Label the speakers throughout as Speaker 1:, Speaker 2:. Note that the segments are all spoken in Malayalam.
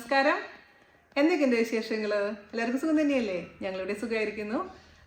Speaker 1: നമസ്കാരം. എന്തൊക്കെയുണ്ട് വിശേഷങ്ങൾ? എല്ലാവർക്കും സുഖം തന്നെയല്ലേ? ഞങ്ങളിവിടെ സുഖമായിരിക്കുന്നു.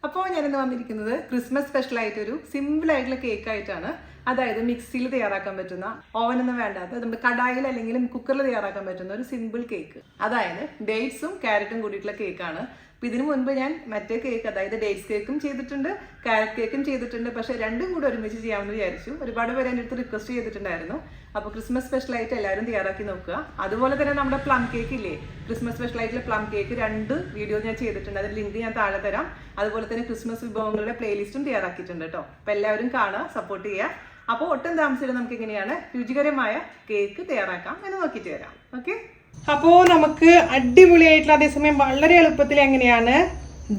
Speaker 1: അപ്പോൾ ഞാനിന്ന് വന്നിരിക്കുന്നത് ക്രിസ്മസ് സ്പെഷ്യലായിട്ടൊരു സിമ്പിളായിട്ടുള്ള കേക്കായിട്ടാണ്. അതായത് മിക്സിയിൽ തയ്യാറാക്കാൻ പറ്റുന്ന, ഓവനൊന്നും വേണ്ടാത്ത, നമ്മുടെ കടായിൽ അല്ലെങ്കിൽ കുക്കറിൽ തയ്യാറാക്കാൻ പറ്റുന്ന ഒരു സിമ്പിൾ കേക്ക്. അതായത് ഡേറ്റ്സും ക്യാരറ്റും കൂടിയിട്ടുള്ള കേക്കാണ്. അപ്പോൾ ഇതിനു മുൻപ് ഞാൻ മറ്റേ കേക്ക്, അതായത് ഡേറ്റ്സ് കേക്കും ചെയ്തിട്ടുണ്ട്, ക്യാരറ്റ് കേക്കും ചെയ്തിട്ടുണ്ട്. പക്ഷേ രണ്ടും കൂടെ ഒരുമിച്ച് ചെയ്യാമെന്ന് വിചാരിച്ചു. ഒരുപാട് പേര് എൻ്റെ അടുത്ത് റിക്വസ്റ്റ് ചെയ്തിട്ടുണ്ടായിരുന്നു. അപ്പോൾ ക്രിസ്മസ് സ്പെഷ്യലായിട്ട് എല്ലാവരും തയ്യാറാക്കി നോക്കുക. അതുപോലെ തന്നെ നമ്മുടെ പ്ലം കേക്ക് ഇല്ലേ, ക്രിസ്മസ് സ്പെഷ്യലായിട്ടുള്ള പ്ലം കേക്ക് 2 വീഡിയോ ഞാൻ ചെയ്തിട്ടുണ്ട്. അതിൻ്റെ ലിങ്ക് ഞാൻ താഴെ തരാം. അതുപോലെ തന്നെ ക്രിസ്മസ് വിഭവങ്ങളുടെ പ്ലേലിസ്റ്റും തയ്യാറാക്കിയിട്ടുണ്ട് കേട്ടോ. അപ്പോൾ എല്ലാവരും കാണുക, സപ്പോർട്ട് ചെയ്യുക. അപ്പോൾ ഒട്ടും താമസിച്ചിട്ട് നമുക്ക് എങ്ങനെയാണ് രുചികരമായ കേക്ക് തയ്യാറാക്കാം എന്ന് നോക്കിയിട്ട് വരാം. ഓക്കെ, അപ്പോൾ നമുക്ക് അടിപൊളിയായിട്ടുള്ള, അതേസമയം വളരെ എളുപ്പത്തിൽ എങ്ങനെയാണ്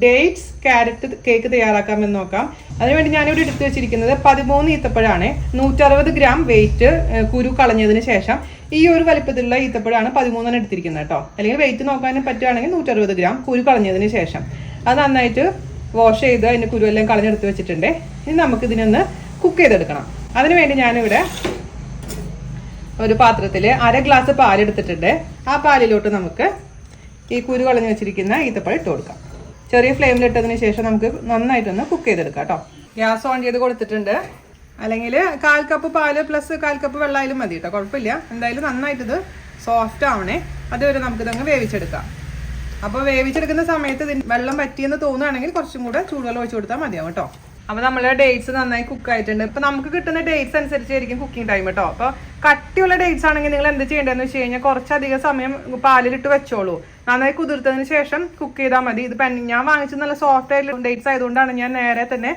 Speaker 1: ഡേറ്റ്സ് ക്യാരറ്റ് കേക്ക് തയ്യാറാക്കാമെന്ന് നോക്കാം. അതിനുവേണ്ടി ഞാനിവിടെ എടുത്തു വെച്ചിരിക്കുന്നത് 13 ഈത്തപ്പഴമാണ്. 160 ഗ്രാം വെയിറ്റ് കുരു കളഞ്ഞതിന് ശേഷം ഈ ഒരു വലിപ്പത്തിലുള്ള ഈത്തപ്പഴമാണ് 13 എടുത്തിരിക്കുന്നത് കേട്ടോ. അല്ലെങ്കിൽ വെയിറ്റ് നോക്കാനും പറ്റുകയാണെങ്കിൽ 160 ഗ്രാം കുരു കളഞ്ഞതിന് ശേഷം അത് നന്നായിട്ട് വാഷ് ചെയ്ത് അതിൻ്റെ കുരുവെല്ലാം കളഞ്ഞെടുത്ത് വെച്ചിട്ടുണ്ട്. ഇനി നമുക്ക് ഇതിനൊന്ന് കുക്ക് ചെയ്തെടുക്കണം. അതിനുവേണ്ടി ഞാനിവിടെ ഒരു പാത്രത്തിൽ 1/2 ഗ്ലാസ് പാലെടുത്തിട്ടുണ്ട്. ആ പാലിലോട്ട് നമുക്ക് ഈ കുരു കളഞ്ഞ് വെച്ചിരിക്കുന്ന ഈത്തപ്പഴം ഇട്ട് കൊടുക്കാം. ചെറിയ ഫ്ലെയിമിലിട്ടതിന് ശേഷം നമുക്ക് നന്നായിട്ടൊന്ന് കുക്ക് ചെയ്തെടുക്കാം കേട്ടോ. ഗ്യാസ് ഓൺ ചെയ്ത് കൊടുത്തിട്ടുണ്ട്. അല്ലെങ്കിൽ 1/4 കപ്പ് പാല് പ്ലസ് 1/4 കപ്പ് വെള്ളമായാലും മതി കേട്ടോ, കുഴപ്പമില്ല. എന്തായാലും നന്നായിട്ടിത് സോഫ്റ്റ് ആവണേ, അതുവരെ നമുക്കിതങ്ങ് വേവിച്ചെടുക്കാം. അപ്പോൾ വേവിച്ചെടുക്കുന്ന സമയത്ത് വെള്ളം പറ്റിയെന്ന് തോന്നുകയാണെങ്കിൽ കുറച്ചും കൂടെ ചൂടുവെള്ളം ഒഴിച്ചു കൊടുത്താൽ മതിയാവും കേട്ടോ. അപ്പോൾ നമ്മളെ ഡേറ്റ്സ് നന്നായി കുക്ക് ആയിട്ടുണ്ട്. ഇപ്പോൾ നമുക്ക് കിട്ടുന്ന ഡേറ്റ്സ് അനുസരിച്ചായിരിക്കും കുക്കിംഗ് ടൈം കേട്ടോ. അപ്പോൾ കട്ടിയുള്ള ഡേറ്റ്സ് ആണെങ്കിൽ നിങ്ങൾ എന്ത് ചെയ്യേണ്ടതെന്ന് വെച്ച് കഴിഞ്ഞാൽ കുറച്ചധികം സമയം പാലിലിട്ട് വെച്ചോളൂ. നന്നായി കുതിർത്തതിന് ശേഷം കുക്ക് ചെയ്താൽ മതി. ഇത് ഞാൻ വാങ്ങിച്ചത് നല്ല സോഫ്റ്റ് ആയിട്ടുള്ള ഡേറ്റ്സ് ആയതുകൊണ്ടാണ് ഞാൻ നേരെ തന്നെ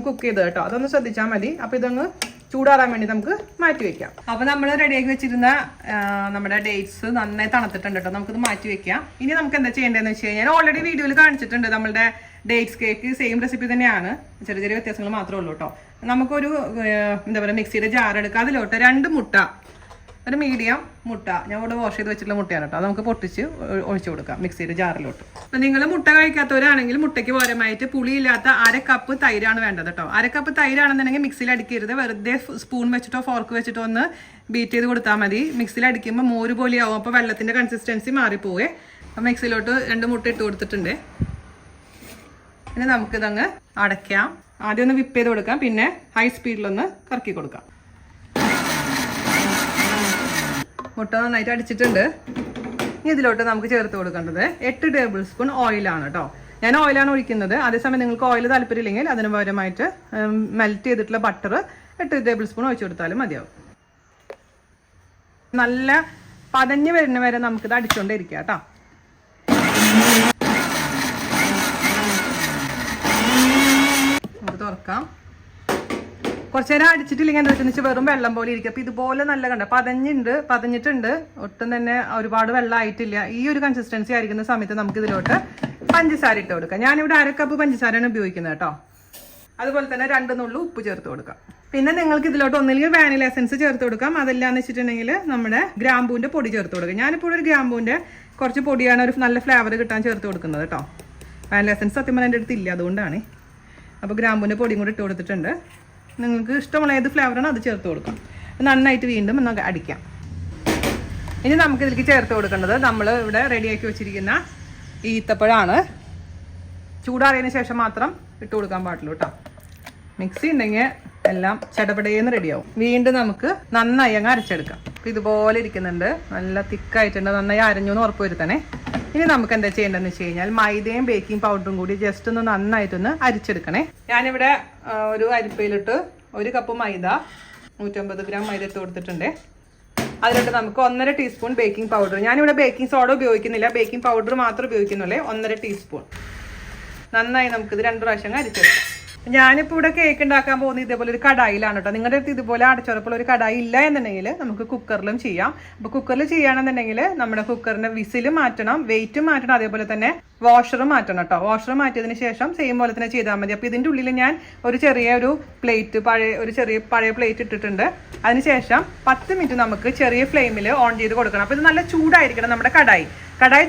Speaker 1: കുക്ക് ചെയ്തത് കേട്ടോ. അതൊന്ന് ശ്രദ്ധിച്ചാൽ മതി. അപ്പോൾ ഇതൊന്ന് ചൂടാറാൻ വേണ്ടി നമുക്ക് മാറ്റി വെക്കാം. അപ്പോൾ നമ്മൾ റെഡിയാക്കി വെച്ചിരുന്ന നമ്മുടെ ഡേറ്റ്സ് നന്നായി തണുത്തിട്ടുണ്ട് കേട്ടോ. നമുക്കിത് മാറ്റി വെക്കാം. ഇനി നമുക്ക് എന്താ ചെയ്യേണ്ടതെന്ന് വെച്ച് കഴിഞ്ഞാൽ ഓൾറെഡി വീഡിയോയിൽ കാണിച്ചിട്ടുണ്ട്. നമ്മുടെ ഡേറ്റ്സ് കേക്ക് സെയിം റെസിപ്പി തന്നെയാണ്, ചെറിയ ചെറിയ വ്യത്യാസങ്ങൾ മാത്രമേ ഉള്ളൂ കേട്ടോ. നമുക്കൊരു എന്താ പറയുക, മിക്സിയുടെ ജാർ എടുക്കുക. അതിലോട്ട് 2 മുട്ട, ഒരു മീഡിയം മുട്ട, ഞാൻ ഇവിടെ വാഷ് ചെയ്ത് വെച്ചിട്ടുള്ള മുട്ടയാണ് കേട്ടോ. അത് നമുക്ക് പൊട്ടിച്ച് ഒഴിച്ചു കൊടുക്കാം മിക്സിയുടെ ജാറിലോട്ട്. അപ്പം നിങ്ങൾ മുട്ട കഴിക്കാത്തവരാണെങ്കിൽ മുട്ടയ്ക്ക് പകരമായിട്ട് പുളിയില്ലാത്ത 1/2 കപ്പ് തൈരാണ് വേണ്ടത് കേട്ടോ. 1/2 കപ്പ് തൈരാണെന്നുണ്ടെങ്കിൽ മിക്സിയിൽ അടിക്കരുത്, വെറുതെ സ്പൂൺ വെച്ചിട്ടോ ഫോർക്ക് വെച്ചിട്ടോ ഒന്ന് ബീറ്റ് ചെയ്ത് കൊടുത്താൽ മതി. മിക്സിയിൽ അടിക്കുമ്പോൾ മോര് പോലെയാവും, അപ്പോൾ വെള്ളത്തിൻ്റെ കൺസിസ്റ്റൻസി മാറിപ്പോവേ. അപ്പം മിക്സിയിലോട്ട് 2 മുട്ട ഇട്ട് കൊടുത്തിട്ടുണ്ട്. ഇനി നമുക്കിതങ്ങ് അടയ്ക്കാം. ആദ്യം ഒന്ന് വിപ്പ് ചെയ്ത് കൊടുക്കാം, പിന്നെ ഹൈ സ്പീഡിലൊന്ന് കറക്കി കൊടുക്കാം. മുട്ട നന്നായിട്ട് അടിച്ചിട്ടുണ്ട്. ഇനി ഇതിലോട്ട് നമുക്ക് ചേർത്ത് കൊടുക്കേണ്ടത് 8 ടേബിൾ സ്പൂൺ ഓയിലാണ് കേട്ടോ. ഞാൻ ഓയിലാണ് ഒഴിക്കുന്നത്. അതേസമയം നിങ്ങൾക്ക് ഓയിൽ താല്പര്യമില്ലെങ്കിൽ അതിന് പകരമായിട്ട് മെൽറ്റ് ചെയ്തിട്ടുള്ള ബട്ടർ 8 ടേബിൾ സ്പൂൺ ഒഴിച്ചു കൊടുത്താലും മതിയാവും. നല്ല പതഞ്ഞ് വരുന്ന വരെ നമുക്കിത് അടിച്ചുകൊണ്ടിരിക്കാം കേട്ടോ. നമുക്ക് തുറക്കാം. കുറച്ച് നേരം അടിച്ചിട്ടില്ലെങ്കിൽ എന്താ വെച്ചാൽ വെറും വെള്ളം പോലെ ഇരിക്കും. അപ്പോൾ ഇതുപോലെ നല്ല കണ്ട പതഞ്ഞിട്ടുണ്ട്, ഒട്ടും തന്നെ ഒരുപാട് വെള്ളം ആയിട്ടില്ല. ഈ ഒരു കൺസിസ്റ്റൻസി ആയിരിക്കുന്ന സമയത്ത് നമുക്ക് ഇതിലോട്ട് പഞ്ചസാര ഇട്ട് കൊടുക്കാം. ഞാനിവിടെ 1/2 കപ്പ് പഞ്ചസാരയാണ് ഉപയോഗിക്കുന്നത് കേട്ടോ. അതുപോലെ തന്നെ 2 നുള്ളു ഉപ്പ് ചേർത്ത് കൊടുക്കാം. പിന്നെ നിങ്ങൾക്ക് ഇതിലോട്ട് ഒന്നില്ലെങ്കിൽ വാനില എസൻസ് ചേർത്ത് കൊടുക്കാം. അതെല്ലാന്ന് വെച്ചിട്ടുണ്ടെങ്കിൽ നമ്മുടെ ഗ്രാമ്പൂവിൻ്റെ പൊടി ചേർത്ത് കൊടുക്കാം. ഞാനിപ്പോൾ ഒരു ഗ്രാമ്പൂവിൻ്റെ കുറച്ച് പൊടിയാണ് ഒരു നല്ല ഫ്ലേവർ കിട്ടാൻ ചേർത്ത് കൊടുക്കുന്നത് കേട്ടോ. വാനില എസൻസ് സത്യം പറഞ്ഞാൽ എൻ്റെ അടുത്ത് ഇല്ല, അതുകൊണ്ടാണ്. അപ്പോൾ ഗ്രാമ്പൂവിൻ്റെ പൊടിയും കൂടി ഇട്ട് കൊടുത്തിട്ടുണ്ട്. നിങ്ങൾക്ക് ഇഷ്ടമുള്ള ഏത് ഫ്ലേവറാണ് അത് ചേർത്ത് കൊടുക്കാം. നന്നായിട്ട് വീണ്ടും ഒന്ന് അടിക്കാം. ഇനി നമുക്ക് ഇതിലേക്ക് ചേർത്ത് കൊടുക്കേണ്ടത് നമ്മൾ ഇവിടെ റെഡിയാക്കി വെച്ചിരിക്കുന്ന ഈത്തപ്പഴമാണ്. ചൂടാറിയതിന് ശേഷം മാത്രം ഇട്ട് കൊടുക്കാൻ പാടുള്ളൂ കേട്ടോ. മിക്സി ഉണ്ടെങ്കിൽ എല്ലാം ചടപടയെന്ന് റെഡിയാവും. വീണ്ടും നമുക്ക് നന്നായി അങ്ങ് അരച്ചെടുക്കാം. അപ്പോൾ ഇതുപോലെ ഇരിക്കുന്നുണ്ട്, നല്ല തിക്കായിട്ടുണ്ട്. നന്നായി അരഞ്ഞു ഉറപ്പ് വരുത്തണേ. ഇനി നമുക്ക് എന്താ ചെയ്യേണ്ടതെന്ന് വെച്ച് കഴിഞ്ഞാൽ മൈദയും ബേക്കിംഗ് പൗഡറും കൂടി ജസ്റ്റ് ഒന്ന് നന്നായിട്ടൊന്ന് അരിച്ചെടുക്കണേ. ഞാനിവിടെ ഒരു അരിപ്പയിലിട്ട് 1 കപ്പ് മൈദ, 150 ഗ്രാം മൈദ ഇട്ട് കൊടുത്തിട്ടുണ്ട്. അതിലോട്ട് നമുക്ക് 1.5 ടീസ്പൂൺ ബേക്കിംഗ് പൗഡർ, ഞാനിവിടെ ബേക്കിംഗ് സോഡ ഉപയോഗിക്കുന്നില്ല, ബേക്കിംഗ് പൗഡർ മാത്രം ഉപയോഗിക്കുന്നുള്ളേ. 1.5 ടീസ്പൂൺ. നന്നായി നമുക്കിത് 2 പ്രാവശ്യം അരിച്ചെടുക്കാം. ഞാനിപ്പോൾ ഇവിടെ കേക്ക് ഉണ്ടാക്കാൻ പോകുന്നത് ഇതേപോലെ ഒരു കടായിലാണ് കേട്ടോ. നിങ്ങളുടെ അടുത്ത് ഇതുപോലെ അടച്ചുറപ്പുള്ള ഒരു കടായി ഇല്ല എന്നുണ്ടെങ്കിൽ നമുക്ക് കുക്കറിലും ചെയ്യാം. അപ്പോൾ കുക്കറിൽ ചെയ്യുകയാണെന്നുണ്ടെങ്കിൽ നമ്മുടെ കുക്കറിന്റെ വിസിൽ മാറ്റണം, വെയിറ്റ് മാറ്റണം, അതേപോലെ തന്നെ വാഷറും മാറ്റണം കേട്ടോ. വാഷർ മാറ്റിയതിന് ശേഷം സെയിം പോലെ തന്നെ ചെയ്താൽ മതി. അപ്പോൾ ഇതിൻ്റെ ഉള്ളിൽ ഞാൻ ഒരു ചെറിയ പ്ലേറ്റ്, പഴയ പ്ലേറ്റ് ഇട്ടിട്ടുണ്ട്. അതിനുശേഷം 10 മിനിറ്റ് നമുക്ക് ചെറിയ ഫ്ലെയിമിൽ ഓൺ ചെയ്ത് കൊടുക്കണം. അപ്പോൾ ഇത് നല്ല ചൂടായിരിക്കണം നമ്മുടെ കടായി.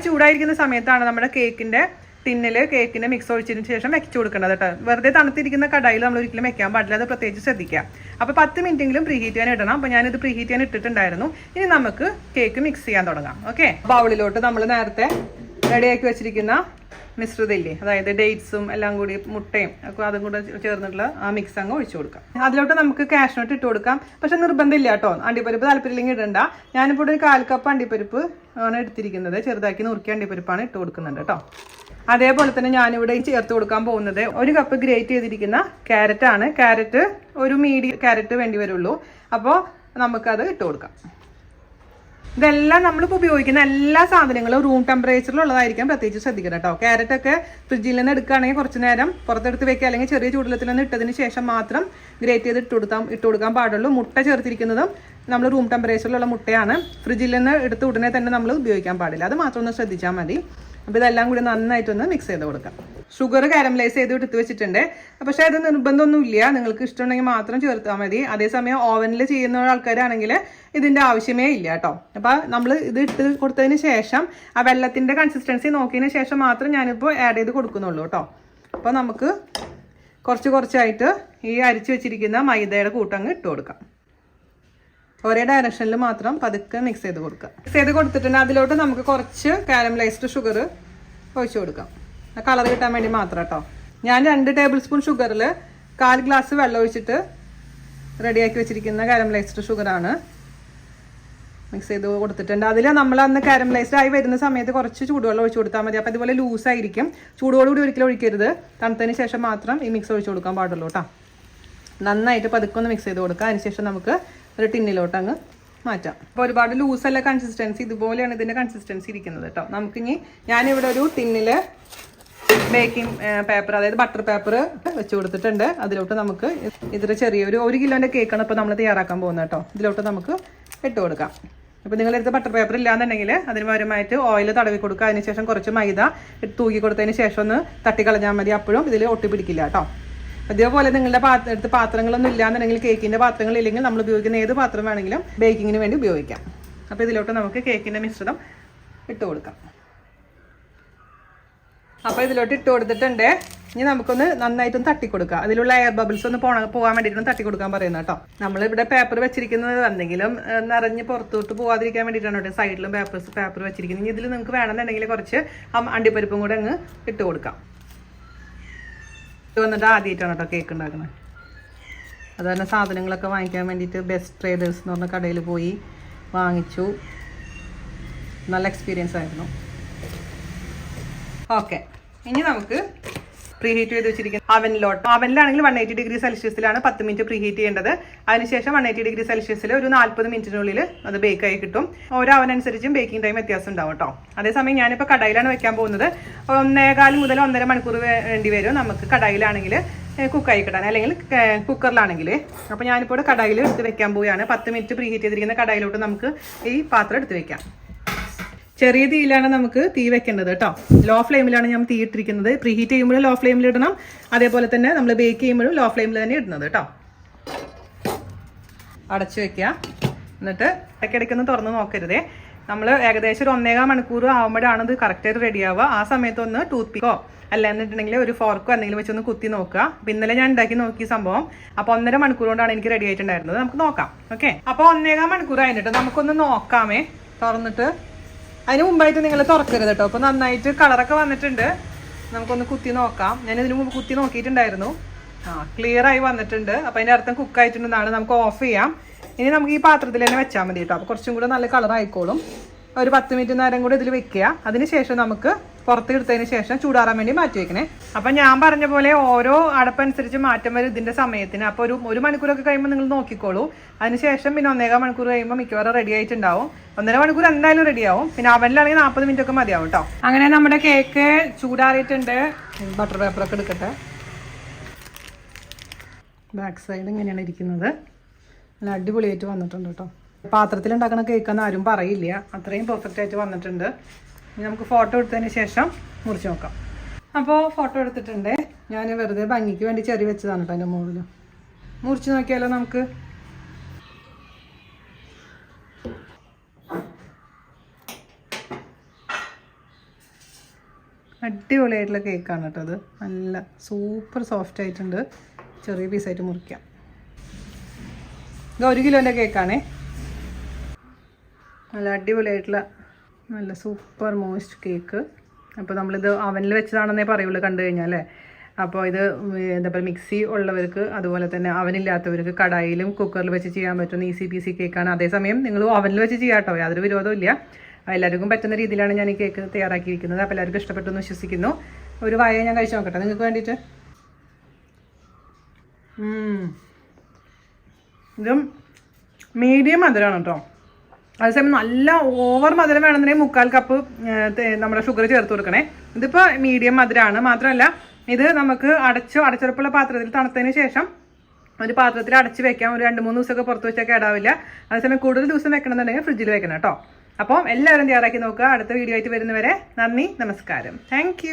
Speaker 1: ചൂടായിരിക്കുന്ന സമയത്താണ് നമ്മുടെ കേക്കിൻ്റെ ടിന്നിൽ കേക്കിൻ്റെ മിക്സ് ഒഴിച്ചതിന് ശേഷം വെച്ച് കൊടുക്കേണ്ടത് കേട്ടോ. വെറുതെ തണുത്തിരിക്കുന്ന കടായിൽ നമ്മൾ ഒരിക്കലും വെക്കാൻ പാടില്ല, അത് പ്രത്യേകിച്ച് ശ്രദ്ധിക്കാം. അപ്പോൾ 10 മിനിറ്റെങ്കിലും പ്രീ ഹീറ്റ് ചെയ്യാൻ ഇടണം. അപ്പോൾ ഞാനിത് പ്രീ ഹീറ്റ് ചെയ്യാൻ ഇട്ടിട്ടുണ്ടായിരുന്നു. ഇനി നമുക്ക് കേക്ക് മിക്സ് ചെയ്യാൻ തുടങ്ങാം. ഓക്കെ, ബൗളിലോട്ട് നമ്മൾ നേരത്തെ റെഡിയാക്കി വെച്ചിരിക്കുന്ന മിശ്രിതയില്ലേ, അതായത് ഡേറ്റ്സും എല്ലാം കൂടി മുട്ടയും ഒക്കെ അതും കൂടെ ചേർന്നിട്ടുള്ള ആ മിക്സ് അങ്ങ് ഒഴിച്ചു കൊടുക്കാം. അതിലോട്ട് നമുക്ക് കാഷ്യൂ നട്ട് ഇട്ട് കൊടുക്കാം. പക്ഷെ നിർബന്ധമില്ല കേട്ടോ, അണ്ടിപ്പരിപ്പ് താല്പര്യമില്ലെങ്കിൽ ഇടണ്ട. ഞാനിപ്പോൾ ഒരു 1/4 കപ്പ് അണ്ടിപ്പരിപ്പ് ആണ് എടുത്തിരിക്കുന്നത്. ചെറുതാക്കി നുറുക്കിയ അണ്ടിപ്പരിപ്പാണ് ഇട്ട് കൊടുക്കുന്നുണ്ട് കേട്ടോ. അതേപോലെ തന്നെ ഞാനിവിടെ ചേർത്ത് കൊടുക്കാൻ പോകുന്നത് 1 കപ്പ് ഗ്രേറ്റ് ചെയ്തിരിക്കുന്ന ക്യാരറ്റ് ആണ്. ക്യാരറ്റ് ഒരു മീഡിയം ക്യാരറ്റ് വേണ്ടി വരുള്ളൂ. അപ്പോൾ നമുക്കത് ഇട്ട് കൊടുക്കാം. ഇതെല്ലാം നമ്മളിപ്പോൾ ഉപയോഗിക്കുന്ന എല്ലാ സാധനങ്ങളും റൂം ടെമ്പറേച്ചറിലുള്ളതായിരിക്കാം, പ്രത്യേകിച്ച് ശ്രദ്ധിക്കണം കേട്ടോ. ക്യാരറ്റൊക്കെ ഫ്രിഡ്ജിൽ നിന്ന് എടുക്കുകയാണെങ്കിൽ കുറച്ച് നേരം പുറത്തെടുത്ത് വെക്കുക, അല്ലെങ്കിൽ ചെറിയ ചൂടുവെള്ളത്തിൽ നിന്ന് ഇട്ടതിന് ശേഷം മാത്രം ഗ്രേറ്റ് ചെയ്ത് ഇട്ട് കൊടുക്കാൻ പാടുള്ളൂ. മുട്ട ചേർത്തിരിക്കുന്നതും നമ്മൾ റൂം ടെമ്പറേച്ചറിലുള്ള മുട്ടയാണ്. ഫ്രിഡ്ജിൽ നിന്ന് എടുത്ത് ഉടനെ തന്നെ നമ്മൾ ഉപയോഗിക്കാൻ പാടില്ല, അത് മാത്രം ഒന്ന് ശ്രദ്ധിച്ചാൽ മതി. അപ്പോൾ ഇതെല്ലാം കൂടി നന്നായിട്ടൊന്ന് മിക്സ് ചെയ്ത് കൊടുക്കാം. ഷുഗർ കാരമലൈസ് ചെയ്ത് എടുത്ത് വെച്ചിട്ടുണ്ട്. പക്ഷേ അത് നിർബന്ധമൊന്നുമില്ല, നിങ്ങൾക്ക് ഇഷ്ടമുണ്ടെങ്കിൽ മാത്രം ചേർത്താൽ മതി. അതേസമയം ഓവനിൽ ചെയ്യുന്ന ആൾക്കാരാണെങ്കിൽ ഇതിൻ്റെ ആവശ്യമേ ഇല്ല കേട്ടോ. അപ്പോൾ നമ്മൾ ഇത് ഇട്ട് കൊടുത്തതിന് ശേഷം ആ വെള്ളത്തിൻ്റെ കൺസിസ്റ്റൻസി നോക്കിയതിന് ശേഷം മാത്രം ഞാനിപ്പോൾ ആഡ് ചെയ്ത് കൊടുക്കുന്നുള്ളൂ കേട്ടോ. അപ്പോൾ നമുക്ക് കുറച്ചായിട്ട് ഈ അരിച്ച് വെച്ചിരിക്കുന്ന മൈദയുടെ കൂട്ടങ്ങ് ഇട്ട് കൊടുക്കാം. ഒരേ ഡയറക്ഷനിൽ മാത്രം പതുക്കെ മിക്സ് ചെയ്ത് കൊടുക്കുക. മിക്സ് ചെയ്ത് കൊടുത്തിട്ടുണ്ട്. അതിലോട്ട് നമുക്ക് കുറച്ച് കാരമലൈസ്ഡ് ഷുഗർ ഒഴിച്ചു കൊടുക്കാം, കളർ കിട്ടാൻ വേണ്ടി മാത്രം കേട്ടോ. ഞാൻ 2 ടേബിൾ സ്പൂൺ ഷുഗറിൽ 1/4 ഗ്ലാസ് വെള്ളം ഒഴിച്ചിട്ട് റെഡിയാക്കി വെച്ചിരിക്കുന്ന കാരമലൈസ്ഡ് ഷുഗറാണ് മിക്സ് ചെയ്ത് കൊടുത്തിട്ടുണ്ട്. അതിൽ നമ്മൾ അന്ന് കാരമലൈസ്ഡ് ആയി വരുന്ന സമയത്ത് കുറച്ച് ചൂടുവെള്ളം ഒഴിച്ചു കൊടുത്താൽ മതി. അപ്പോൾ അതുപോലെ ലൂസായിരിക്കും. ചൂടോടുകൂടി ഒരിക്കലും ഒഴിക്കരുത്, തണുത്തതിന് ശേഷം മാത്രം ഈ മിക്സ് ഒഴിച്ചു കൊടുക്കാൻ പാടുള്ളൂ കേട്ടോ. നന്നായിട്ട് പതുക്കൊന്ന് മിക്സ് ചെയ്ത് കൊടുക്കുക. അതിനുശേഷം നമുക്ക് ഒരു ടിന്നിലോട്ട് അങ്ങ് മാറ്റാം. അപ്പോൾ ഒരുപാട് ലൂസല്ല കൺസിസ്റ്റൻസി, ഇതുപോലെയാണ് ഇതിൻ്റെ കൺസിസ്റ്റൻസി ഇരിക്കുന്നത് കേട്ടോ. നമുക്കിനി ഞാനിവിടെ ഒരു ടിന്നിൽ ബേക്കിംഗ് പേപ്പർ, അതായത് ബട്ടർ പേപ്പർ വെച്ച് കൊടുത്തിട്ടുണ്ട്. അതിലോട്ട് നമുക്ക് ഇത്ര ചെറിയൊരു 1 കിലോൻ്റെ കേക്കാണ് ഇപ്പോൾ നമ്മൾ തയ്യാറാക്കാൻ പോകുന്നത് കേട്ടോ. ഇതിലോട്ട് നമുക്ക് ഇട്ട് കൊടുക്കാം. അപ്പോൾ നിങ്ങളെടുത്ത് ബട്ടർ പേപ്പർ ഇല്ലാന്നുണ്ടെങ്കിൽ അതിന് പകരമായിട്ട് ഓയിൽ തടവി കൊടുക്കുക. അതിനുശേഷം കുറച്ച് മൈദ തൂക്കി കൊടുത്തതിന് ശേഷം ഒന്ന് തട്ടിക്കളഞ്ഞാൽ മതി. അപ്പോഴും ഇതിൽ ഒട്ടിപ്പിടിക്കില്ല കേട്ടോ. അതേപോലെ നിങ്ങളുടെ അടുത്ത് പാത്രങ്ങളൊന്നും ഇല്ലാന്നുണ്ടെങ്കിൽ, കേക്കിൻ്റെ പാത്രങ്ങളില്ലെങ്കിൽ നമ്മൾ ഉപയോഗിക്കുന്ന ഏത് പാത്രം വേണമെങ്കിലും ബേക്കിങ്ങിന് വേണ്ടി ഉപയോഗിക്കാം. അപ്പോൾ ഇതിലോട്ട് നമുക്ക് കേക്കിൻ്റെ മിശ്രിതം ഇട്ട് കൊടുക്കാം. അപ്പോൾ ഇതിലോട്ട് ഇട്ട് കൊടുത്തിട്ടുണ്ട്. ഇനി നമുക്കൊന്ന് നന്നായിട്ടൊന്ന് തട്ടിക്കൊടുക്കാം. അതിലുള്ള എയർ ബബിൾസ് ഒന്ന് പോകാൻ വേണ്ടിയിട്ടൊന്ന് തട്ടിക്കൊടുക്കാൻ പറയുന്നത് കേട്ടോ. നമ്മളിവിടെ പേപ്പർ വെച്ചിരിക്കുന്നത് എന്തെങ്കിലും നിറഞ്ഞ് പുറത്തോട്ട് പോകാതിരിക്കാൻ വേണ്ടിയിട്ടാണ് കേട്ടോ സൈഡിലും പേപ്പർ വെച്ചിരിക്കുന്നത്. ഇനി ഇതിൽ നിങ്ങൾക്ക് വേണമെന്നുണ്ടെങ്കിൽ കുറച്ച് അണ്ടിപ്പരിപ്പും കൂടെ അങ്ങ് ഇട്ട് കൊടുക്കാം. വന്നിട്ട് ആദ്യമായിട്ടാണ് കേട്ടോ കേക്ക് ഉണ്ടാക്കുന്നത്. അതുപോലെ സാധനങ്ങളൊക്കെ വാങ്ങിക്കാൻ വേണ്ടിയിട്ട് ബെസ്റ്റ് ട്രേഡേഴ്സ് എന്ന് പറഞ്ഞ കടയിൽ പോയി വാങ്ങിച്ചു. നല്ല എക്സ്പീരിയൻസ് ആയിരുന്നു. ഓക്കെ, ഇനി നമുക്ക് പ്രീ ഹീറ്റ് ചെയ്ത് വെച്ചിരിക്കുന്ന അവനിലാണെങ്കിൽ 180 ഡിഗ്രി സെൽഷ്യസിലാണ് 10 മിനിറ്റ് പ്രീ ഹീറ്റ് ചെയ്യേണ്ടത്. അതിനുശേഷം 180 ഡിഗ്രി സെൽഷ്യസിൽ ഒരു 40 മിനിറ്റിനുള്ളിൽ അത് ബേക്കായി കിട്ടും. ഓരോ അവനനുസരിച്ചും ബേക്കിംഗ് ടൈം വ്യത്യാസം ഉണ്ടാവും കേട്ടോ. അതേസമയം ഞാനിപ്പോൾ കടായിലാണ് വെക്കാൻ പോകുന്നത്. 1.25 മുതൽ 1.5 മണിക്കൂർ വേണ്ടി വരും നമുക്ക് കടായിലാണെങ്കിൽ കുക്കായി കിട്ടാൻ, അല്ലെങ്കിൽ കുക്കറിലാണെങ്കിൽ. അപ്പോൾ ഞാനിപ്പോൾ ഇവിടെ കടായിൽ എടുത്ത് വെക്കാൻ പോവുകയാണ്. 10 മിനിറ്റ് പ്രീ ഹീറ്റ് ചെയ്തിരിക്കുന്ന കടായിലോട്ട് നമുക്ക് ഈ പാത്രം എടുത്ത് വെക്കാം. ചെറിയ തീയിലാണ് നമുക്ക് തീ വെക്കേണ്ടത് കേട്ടോ. ലോ ഫ്ലെയിമിലാണ് ഞാൻ തീ ഇട്ടിരിക്കുന്നത്. പ്രീ ഹീറ്റ് ചെയ്യുമ്പോഴും ലോ ഫ്ലെയിമിൽ ഇടണം, അതേപോലെ തന്നെ നമ്മൾ ബേക്ക് ചെയ്യുമ്പോഴും ലോ ഫ്ലെയിമിൽ തന്നെ ഇടുന്നത് കേട്ടോ. അടച്ചു വെക്കുക. എന്നിട്ട് ഇടയ്ക്കിടയ്ക്കൊന്ന് തുറന്ന് നോക്കരുതേ. നമ്മൾ ഏകദേശം ഒരു 1.25 മണിക്കൂർ ആകുമ്പോഴാണ് ഇത് കറക്റ്റായിട്ട് റെഡി ആവുക. ആ സമയത്ത് ഒന്ന് ടൂത്ത് പിക്കോ അല്ല എന്നിട്ടുണ്ടെങ്കിൽ ഒരു ഫോർക്കോ എന്തെങ്കിലും വെച്ചൊന്ന് കുത്തി നോക്കുക. അപ്പം ഇന്നലെ ഞാൻ ഉണ്ടാക്കി നോക്കിയ സംഭവം. അപ്പോൾ 1.5 മണിക്കൂർ കൊണ്ടാണ് എനിക്ക് റെഡി ആയിട്ടുണ്ടായിരുന്നത്. നമുക്ക് നോക്കാം. ഓക്കെ, അപ്പോൾ 1.25 മണിക്കൂർ കഴിഞ്ഞിട്ട് നമുക്കൊന്ന് നോക്കാമേ. തുറന്നിട്ട് അതിന് മുമ്പായിട്ട് നിങ്ങൾ തുറക്കരുത് കേട്ടോ. അപ്പോൾ നന്നായിട്ട് കളറൊക്കെ വന്നിട്ടുണ്ട്. നമുക്കൊന്ന് കുത്തി നോക്കാം. ഞാൻ ഇതിന് മുമ്പ് കുത്തി നോക്കിയിട്ടുണ്ടായിരുന്നു. ക്ലിയർ ആയി വന്നിട്ടുണ്ട്. അപ്പോൾ അതിൻ്റെ അർത്ഥം കുക്കായിട്ടുണ്ടെന്നാണ്. നമുക്ക് ഓഫ് ചെയ്യാം. ഇനി നമുക്ക് ഈ പാത്രത്തിൽ തന്നെ വെച്ചാൽ മതി കേട്ടോ. അപ്പോൾ കുറച്ചും കൂടെ നല്ല കളർ ആയിക്കോളും. ഒരു 10 മിനിറ്റ് നേരം കൂടെ ഇതിൽ വെക്കുക. അതിനുശേഷം നമുക്ക് പുറത്ത് എടുത്തതിന് ശേഷം ചൂടാറാൻ വേണ്ടി മാറ്റി വെക്കണേ. അപ്പം ഞാൻ പറഞ്ഞ പോലെ ഓരോ അടപ്പനുസരിച്ച് മാറ്റം വരും ഇതിൻ്റെ സമയത്തിന്. അപ്പോൾ ഒരു മണിക്കൂറൊക്കെ കഴിയുമ്പോൾ നിങ്ങൾ നോക്കിക്കോളൂ. അതിനുശേഷം പിന്നെ 1.25 മണിക്കൂർ കഴിയുമ്പോൾ മിക്കവാറും റെഡി ആയിട്ടുണ്ടാവും. 1.5 മണിക്കൂർ എന്തായാലും റെഡിയാവും. പിന്നെ അവനിലാണെങ്കിൽ 40 മിനിറ്റ് ഒക്കെ മതിയാവും കേട്ടോ. അങ്ങനെ നമ്മുടെ കേക്ക് ചൂടാറിയിട്ടുണ്ട്. ബട്ടർ പേപ്പറൊക്കെ എടുക്കട്ടെ. ബാക്ക് സൈഡ് ഇങ്ങനെയാണ് ഇരിക്കുന്നത്. നല്ല അടിപൊളിയായിട്ട് വന്നിട്ടുണ്ട് കേട്ടോ. പാത്രത്തിൽ ഉണ്ടാക്കുന്ന കേക്കെന്ന് ആരും പറയില്ല, അത്രയും പെർഫെക്റ്റ് ആയിട്ട് വന്നിട്ടുണ്ട്. ഇനി നമുക്ക് ഫോട്ടോ എടുത്തതിന് ശേഷം മുറിച്ച് നോക്കാം. അപ്പോൾ ഫോട്ടോ എടുത്തിട്ടുണ്ട്. ഞാൻ വെറുതെ ഭംഗിക്ക് വേണ്ടി ചെറി വെച്ചതാണ് കേട്ടോ അതിൻ്റെ മുകളിൽ. മുറിച്ച് നോക്കിയാലോ നമുക്ക്. അടിപൊളിയായിട്ടുള്ള കേക്കാണ് കേട്ടോ അത്. നല്ല സൂപ്പർ സോഫ്റ്റ് ആയിട്ടുണ്ട്. ചെറിയ പീസായിട്ട് മുറിക്കാം. ഇത് 1 കിലോൻ്റെ കേക്കാണേ. നല്ല അടിപൊളിയായിട്ടുള്ള നല്ല സൂപ്പർ മോയ്സ്റ്റ് കേക്ക്. അപ്പോൾ നമ്മളിത് അവനിൽ വെച്ചതാണെന്നേ പറയുള്ളൂ കണ്ടു കഴിഞ്ഞാൽ അല്ലേ. അപ്പോൾ ഇത് എന്താ പറയുക, മിക്സി ഉള്ളവർക്ക് അതുപോലെ തന്നെ അവനില്ലാത്തവർക്ക് കടായിലും കുക്കറിൽ വെച്ച് ചെയ്യാൻ പറ്റുന്ന ഈസി പീസി കേക്കാണ്. അതേസമയം നിങ്ങൾ അവനിൽ വെച്ച് ചെയ്യാം കേട്ടോ, യാതൊരു വിരോധവും ഇല്ല. എല്ലാവർക്കും പറ്റുന്ന രീതിയിലാണ് ഞാൻ ഈ കേക്ക് തയ്യാറാക്കിയിരിക്കുന്നത്. അപ്പോൾ എല്ലാവർക്കും ഇഷ്ടപ്പെട്ടു എന്ന് വിശ്വസിക്കുന്നു. ഒരു വായ ഞാൻ കഴിച്ചു നോക്കട്ടെ നിങ്ങൾക്ക് വേണ്ടിയിട്ട്. ഇതും മീഡിയം മധുരമാണ് കേട്ടോ. അതേസമയം നല്ല ഓവർ മധുരം വേണമെന്നുണ്ടെങ്കിൽ 3/4 കപ്പ് നമ്മുടെ ഷുഗർ ചേർത്ത് കൊടുക്കണേ. ഇതിപ്പോൾ മീഡിയം മധുരമാണ്. മാത്രമല്ല ഇത് നമുക്ക് അടച്ചുറപ്പുള്ള പാത്രത്തിൽ തണുത്തതിന് ശേഷം ഒരു പാത്രത്തിൽ അടച്ച് വെക്കാം. ഒരു 2-3 ദിവസമൊക്കെ പുറത്ത് വെച്ചാൽ കേടാവില്ല. അതേസമയം കൂടുതൽ ദിവസം വെക്കണമെന്നുണ്ടെങ്കിൽ ഫ്രിഡ്ജിൽ വെക്കണം കേട്ടോ. അപ്പോൾ എല്ലാവരും തയ്യാറാക്കി നോക്കുക. അടുത്ത വീഡിയോ ആയിട്ട് വരുന്നവരെ നന്ദി, നമസ്കാരം. താങ്ക്